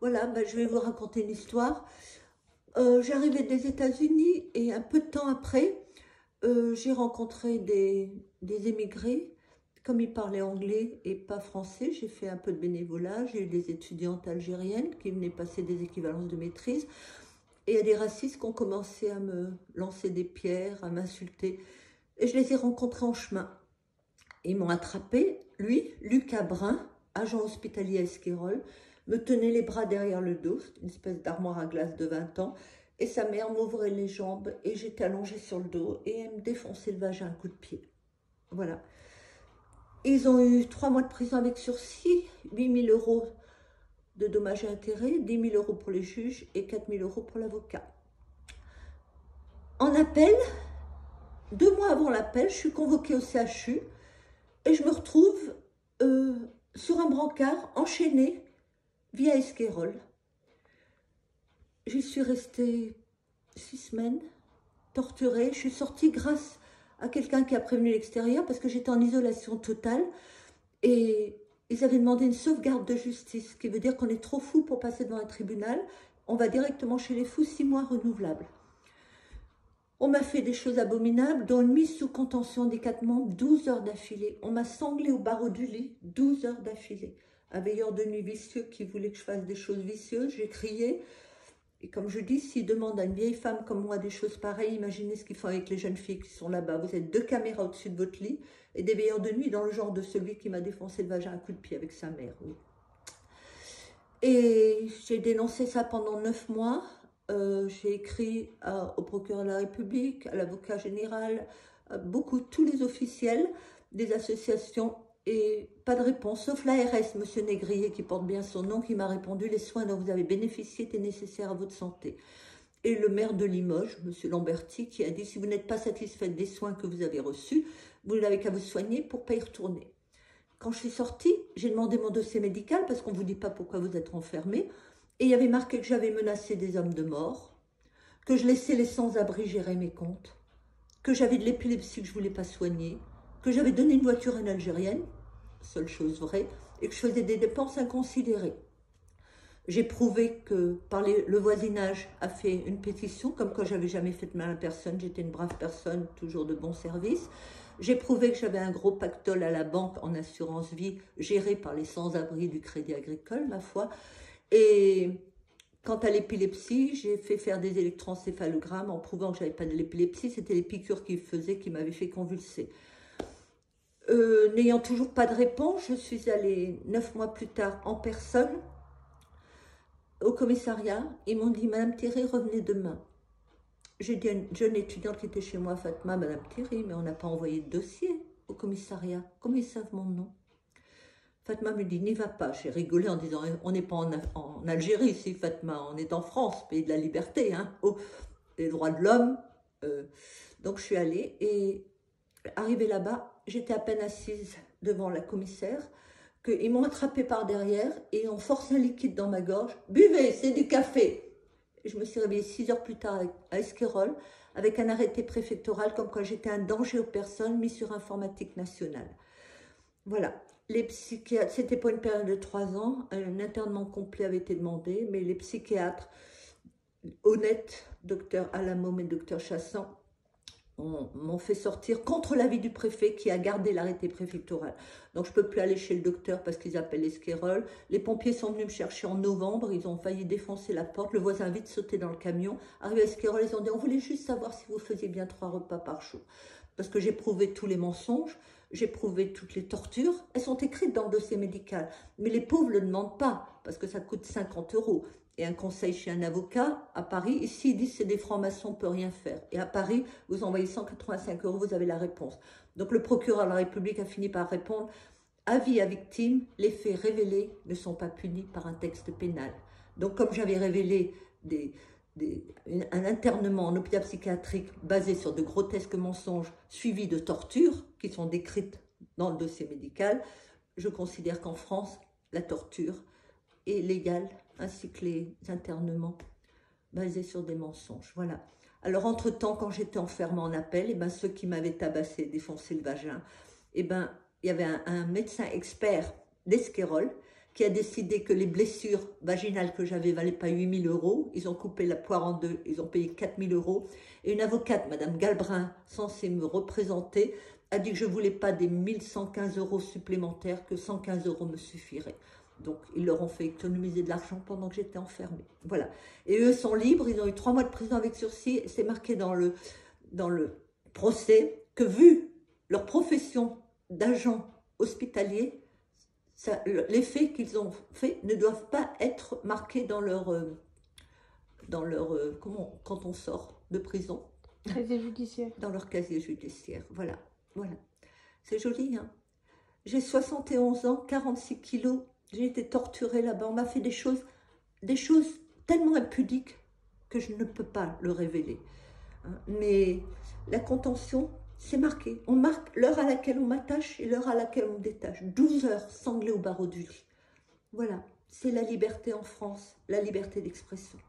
Voilà, ben, je vais vous raconter une histoire. J'arrivais des États-Unis et un peu de temps après, j'ai rencontré des émigrés. Comme ils parlaient anglais et pas français, j'ai fait un peu de bénévolat. J'ai eu des étudiantes algériennes qui venaient passer des équivalences de maîtrise. Et il y a des racistes qui ont commencé à me lancer des pierres, à m'insulter. Et je les ai rencontrés en chemin. Ils m'ont attrapé, lui, Lucas Brun, agent hospitalier à Esquirol, me tenait les bras derrière le dos, une espèce d'armoire à glace de 20 ans, et sa mère m'ouvrait les jambes et j'étais allongée sur le dos et elle me défonçait le vagin à coups de pied. Voilà. Ils ont eu 3 mois de prison avec sursis, 8 000 € de dommages et intérêts, 10 000 € pour les juges et 4 000 € pour l'avocat. En appel, 2 mois avant l'appel, je suis convoquée au CHU et je me retrouve sur un brancard enchaîné via Esquirol. J'y suis restée 6 semaines, torturée. Je suis sortie grâce à quelqu'un qui a prévenu l'extérieur parce que j'étais en isolation totale et ils avaient demandé une sauvegarde de justice, ce qui veut dire qu'on est trop fou pour passer devant un tribunal. On va directement chez les fous, 6 mois renouvelables. On m'a fait des choses abominables, dont une mise sous contention handicapement 12 heures d'affilée. On m'a sanglé au barreau du lit 12 heures d'affilée. Un veilleur de nuit vicieux qui voulait que je fasse des choses vicieuses, j'ai crié. Et comme je dis, s'ils demandent à une vieille femme comme moi des choses pareilles, imaginez ce qu'ils font avec les jeunes filles qui sont là-bas. Vous êtes 2 caméras au-dessus de votre lit et des veilleurs de nuit dans le genre de celui qui m'a défoncé le vagin à coups de pied avec sa mère. Oui. Et j'ai dénoncé ça pendant 9 mois. J'ai écrit au procureur de la République, à l'avocat général, à tous les officiels des associations et pas de réponse, sauf l'ARS, M. Négrier, qui porte bien son nom, qui m'a répondu « Les soins dont vous avez bénéficié étaient nécessaires à votre santé ». Et le maire de Limoges, M. Lamberti, qui a dit « Si vous n'êtes pas satisfaite des soins que vous avez reçus, vous n'avez qu'à vous soigner pour ne pas y retourner ». Quand je suis sortie, j'ai demandé mon dossier médical parce qu'on ne vous dit pas pourquoi vous êtes enfermé. Et il y avait marqué que j'avais menacé des hommes de mort, que je laissais les sans-abri gérer mes comptes, que j'avais de l'épilepsie que je ne voulais pas soigner, que j'avais donné une voiture à une Algérienne, seule chose vraie, et que je faisais des dépenses inconsidérées. J'ai prouvé que le voisinage a fait une pétition, comme quoi j'avais jamais fait de mal à personne, j'étais une brave personne, toujours de bon service. J'ai prouvé que j'avais un gros pactole à la banque en assurance vie, géré par les sans-abri du Crédit Agricole, ma foi. Et quant à l'épilepsie, j'ai fait faire des électroencéphalogrammes en prouvant que je n'avais pas de l'épilepsie. C'était les piqûres qu'ils faisaient qui m'avaient fait convulser. N'ayant toujours pas de réponse, je suis allée 9 mois plus tard en personne au commissariat. Ils m'ont dit « Madame Thierry, revenez demain ». J'ai dit à une jeune étudiante qui était chez moi, Fatma, « Madame Thierry, mais on n'a pas envoyé de dossier au commissariat. Comment ils savent mon nom ?» Fatma me dit « N'y va pas ». J'ai rigolé en disant « On n'est pas en Algérie ici, Fatma, on est en France, pays de la liberté, hein, des droits de l'homme. » Donc je suis allée et arrivée là-bas, j'étais à peine assise devant la commissaire, qu'ils m'ont attrapée par derrière et ont forcé un liquide dans ma gorge. « Buvez, c'est du café !» Et je me suis réveillée 6 heures plus tard à Esquirol avec un arrêté préfectoral comme quoi j'étais un danger aux personnes mis sur informatique nationale. Voilà. Les psychiatres, c'était pour une période de 3 ans, un internement complet avait été demandé, mais les psychiatres honnêtes, docteur Alamom et docteur Chassan, m'ont fait sortir contre l'avis du préfet qui a gardé l'arrêté préfectoral. Donc je ne peux plus aller chez le docteur parce qu'ils appellent Esquirol. Les pompiers sont venus me chercher en novembre, ils ont failli défoncer la porte, le voisin a vite sauté dans le camion. Arrivé à Esquirol, ils ont dit « On voulait juste savoir si vous faisiez bien 3 repas par jour. » Parce que j'ai prouvé tous les mensonges, j'ai prouvé toutes les tortures. Elles sont écrites dans le dossier médical. Mais les pauvres ne le demandent pas parce que ça coûte 50 €. Et un conseil chez un avocat à Paris, ici, ils disent c'est des francs-maçons, on ne peut rien faire. Et à Paris, vous envoyez 185 €, vous avez la réponse. Donc le procureur de la République a fini par répondre « Avis à victime, les faits révélés ne sont pas punis par un texte pénal. » Donc comme j'avais révélé un internement en hôpital psychiatrique basé sur de grotesques mensonges suivis de tortures qui sont décrites dans le dossier médical, je considère qu'en France, la torture est légale, ainsi que les internements basés sur des mensonges. Voilà. Alors, entre-temps, quand j'étais enfermée en appel, ceux qui m'avaient tabassé, défoncé le vagin, il y avait un médecin expert d'Esquirol qui a décidé que les blessures vaginales que j'avais ne valaient pas 8 000 €. Ils ont coupé la poire en deux, ils ont payé 4 000 €. Et une avocate, Madame Galbrin, censée me représenter, a dit que je ne voulais pas des 1 115 € supplémentaires, que 115 € me suffiraient. Donc, ils leur ont fait économiser de l'argent pendant que j'étais enfermée. Voilà. Et eux sont libres, ils ont eu 3 mois de prison avec sursis. C'est marqué dans le procès que, vu leur profession d'agent hospitalier, les faits qu'ils ont faits ne doivent pas être marqués dans leur comment, quand on sort de prison. Casier judiciaire. Dans leur casier judiciaire, voilà. Voilà. C'est joli, hein. J'ai 71 ans, 46 kilos, j'ai été torturée là-bas. On m'a fait des choses tellement impudiques que je ne peux pas le révéler. Mais la contention, c'est marqué. On marque l'heure à laquelle on m'attache et l'heure à laquelle on me détache. 12 heures sanglées au barreau du lit. Voilà, c'est la liberté en France, la liberté d'expression.